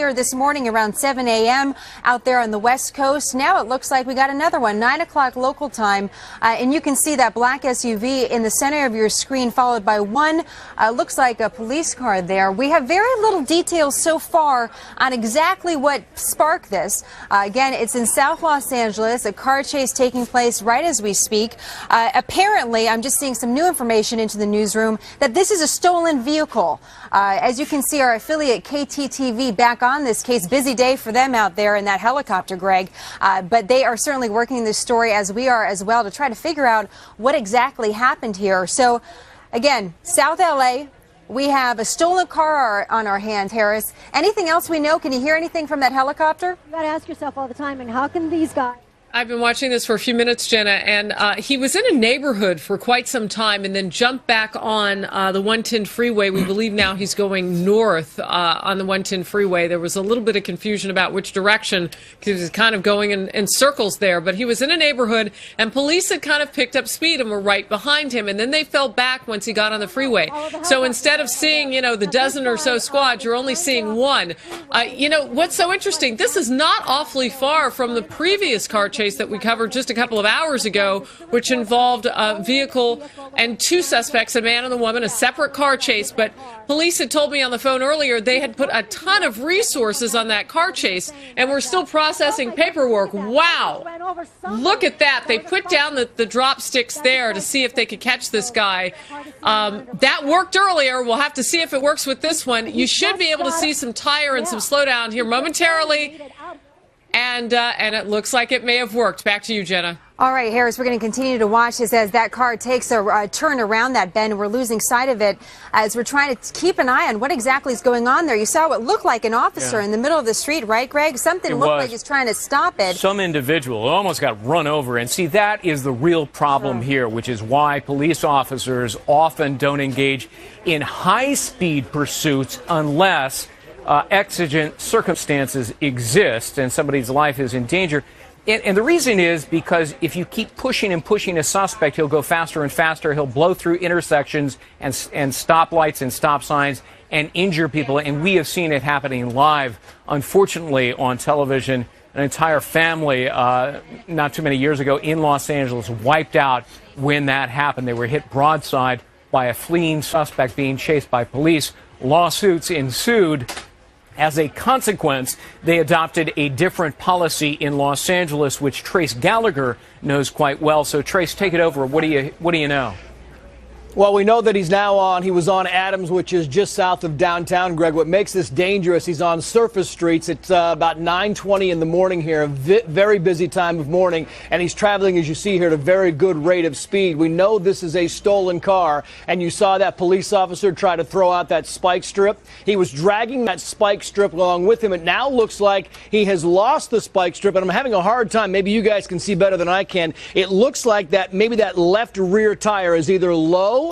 earlier this morning around 7 a.m. out there on the West Coast. Now it looks like we got another one, 9 o'clock local time. And you can see that black SUV in the center of your screen, followed by one, looks like a police car there. We have very little details so far on exactly what sparked this. Again, it's in South Los Angeles, a car chase taking place right as we speak. Apparently, I'm just seeing some new information into the newsroom that this is a stolen vehicle. As you can see, our affiliate KTTV back on this case. Busy day for them out there in that helicopter, Greg. But they are certainly working this story, as we are as well, to try to figure out what exactly happened here. So, again, South LA, we have a stolen car on our hands, Harris. Anything else we know? Can you hear anything from that helicopter? You got to ask yourself all the time, and how can these guys... I've been watching this for a few minutes, Jenna, and he was in a neighborhood for quite some time and then jumped back on the 110 freeway. We believe now he's going north on the 110 freeway. There was a little bit of confusion about which direction because he was kind of going in circles there. But he was in a neighborhood, and police had kind of picked up speed and were right behind him. And then they fell back once he got on the freeway. So instead of seeing, the dozen or so squads, you're only seeing one. What's so interesting, this is not awfully far from the previous car chase that we covered just a couple of hours ago, which involved a vehicle and two suspects, a man and a woman, a separate car chase. But police had told me on the phone earlier they had put a ton of resources on that car chase and we're still processing paperwork. Wow. Look at that. They put down the drop sticks there to see if they could catch this guy. That worked earlier. We'll have to see if it works with this one. You should be able to see some tire and some slowdown here momentarily. And it looks like it may have worked. Back to you, Jenna. All right, Harris, we're going to continue to watch this as that car takes a turn around that bend. We're losing sight of it as we're trying to keep an eye on what exactly is going on there. You saw what looked like an officer in the middle of the street, right, Greg? Something looked like he's trying to stop it. Some individual almost got run over. And see, that is the real problem here, which is why police officers often don't engage in high-speed pursuits unless exigent circumstances exist and somebody's life is in danger. And the reason is because if you keep pushing and pushing a suspect, he'll go faster and faster. He'll blow through intersections and stoplights and stop signs and injure people. And we have seen it happening live, unfortunately, on television. An entire family, not too many years ago, in Los Angeles, wiped out when that happened. They were hit broadside by a fleeing suspect being chased by police. Lawsuits ensued. As a consequence, they adopted a different policy in Los Angeles, which Trace Gallagher knows quite well. So, Trace, take it over. What do you know? Well, we know that he was on Adams, which is just south of downtown, Greg. What makes this dangerous, he's on surface streets. It's about 9:20 in the morning here, a very busy time of morning, and he's traveling, as you see here, at a very good rate of speed. We know this is a stolen car, and you saw that police officer try to throw out that spike strip. He was dragging that spike strip along with him. It now looks like he has lost the spike strip, and I'm having a hard time. Maybe you guys can see better than I can. It looks like that maybe that left rear tire is either low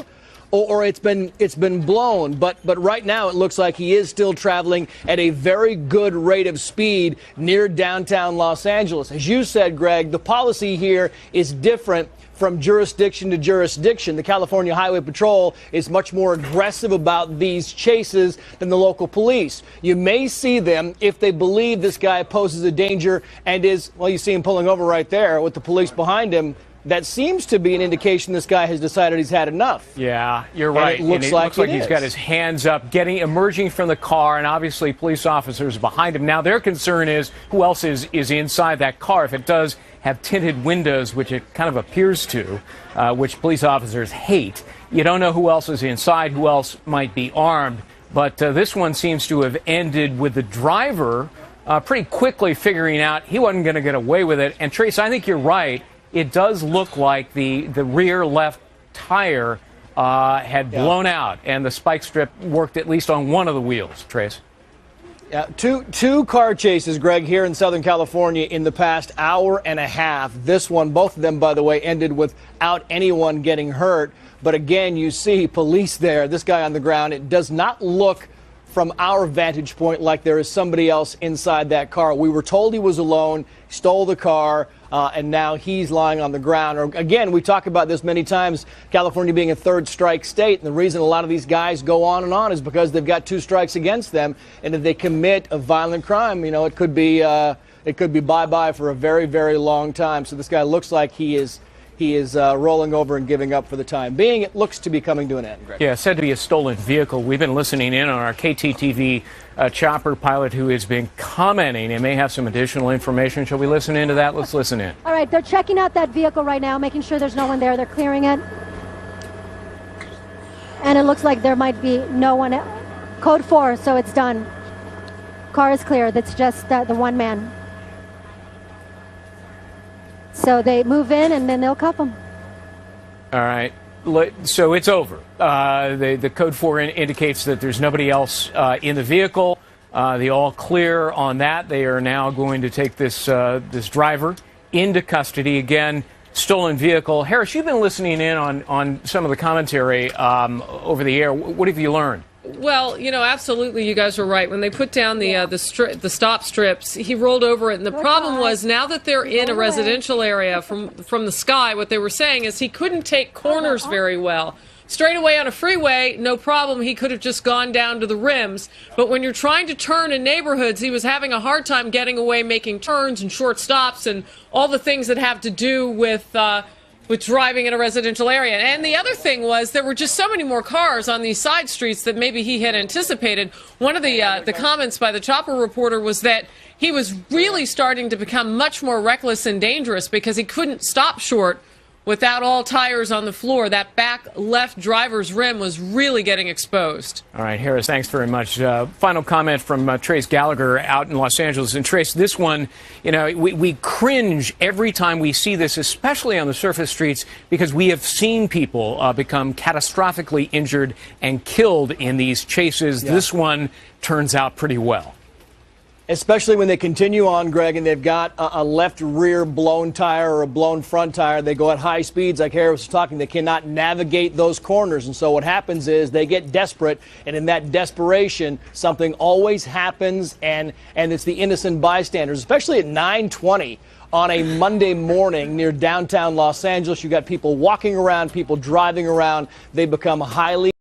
or it's been blown, but right now it looks like he is still traveling at a very good rate of speed near downtown Los Angeles. As you said, Greg, the policy here is different from jurisdiction to jurisdiction. The California Highway Patrol is much more aggressive about these chases than the local police. You may see them if they believe this guy poses a danger and is, well, you see him pulling over right there with the police behind him. That seems to be an indication this guy has decided he's had enough. Yeah, you're right. And it looks like he's got his hands up, emerging from the car, and obviously police officers behind him. Now, their concern is who else is inside that car. If it does have tinted windows, which it kind of appears to, which police officers hate, you don't know who else is inside, who else might be armed. But this one seems to have ended with the driver pretty quickly figuring out he wasn't going to get away with it. And, Trace, I think you're right. It does look like the rear left tire had blown out, and the spike strip worked at least on one of the wheels, Trace. Yeah, two car chases, Greg, here in Southern California in the past hour and a half. This one, both of them, by the way, ended without anyone getting hurt. But again, you see police there, this guy on the ground. It does not look from our vantage point like there is somebody else inside that car. We were told he was alone, stole the car, and now he's lying on the ground. Or, again, we talk about this many times, California being a third strike state, and the reason a lot of these guys go on and on is because they've got 2 strikes against them, and if they commit a violent crime, you know, it could be bye-bye for a very, very long time. So this guy looks like he is rolling over and giving up for the time being. It looks to be coming to an end, Greg. Yeah, said to be a stolen vehicle. We've been listening in on our KTTV chopper pilot who has been commenting and may have some additional information. Shall we listen into that? Let's listen in. All right, they're checking out that vehicle right now, making sure there's no one there. They're clearing it. And it looks like there might be no one. Code 4, so it's done. Car is clear. That's just the one man. So they move in, and then they'll cuff them. All right. So it's over. The Code 4 indicates that there's nobody else in the vehicle. The all clear on that. They are now going to take this driver into custody. Again, stolen vehicle. Harris, you've been listening in on some of the commentary over the air. What have you learned? Well, you know, absolutely, you guys were right. When they put down the stop strips, he rolled over it, and the problem was now that they're in a residential area from the sky, what they were saying is he couldn't take corners very well. Straight away on a freeway, no problem. He could have just gone down to the rims. But when you're trying to turn in neighborhoods, he was having a hard time getting away, making turns and short stops and all the things that have to do with driving in a residential area. And the other thing was there were just so many more cars on these side streets that maybe he had anticipated. One of the comments by the chopper reporter was that he was really starting to become much more reckless and dangerous because he couldn't stop short without all tires on the floor. That back left driver's rim was really getting exposed. All right, Harris, thanks very much. Final comment from Trace Gallagher out in Los Angeles. And Trace, this one, you know, we cringe every time we see this, especially on the surface streets, because we have seen people become catastrophically injured and killed in these chases. Yeah. This one turns out pretty well. Especially when they continue on, Greg, and they've got a left rear blown tire or a blown front tire. They go at high speeds, like Harris was talking. They cannot navigate those corners. And so what happens is they get desperate, and in that desperation, something always happens, and it's the innocent bystanders, especially at 9:20 on a Monday morning near downtown Los Angeles. You got people walking around, people driving around. They become highly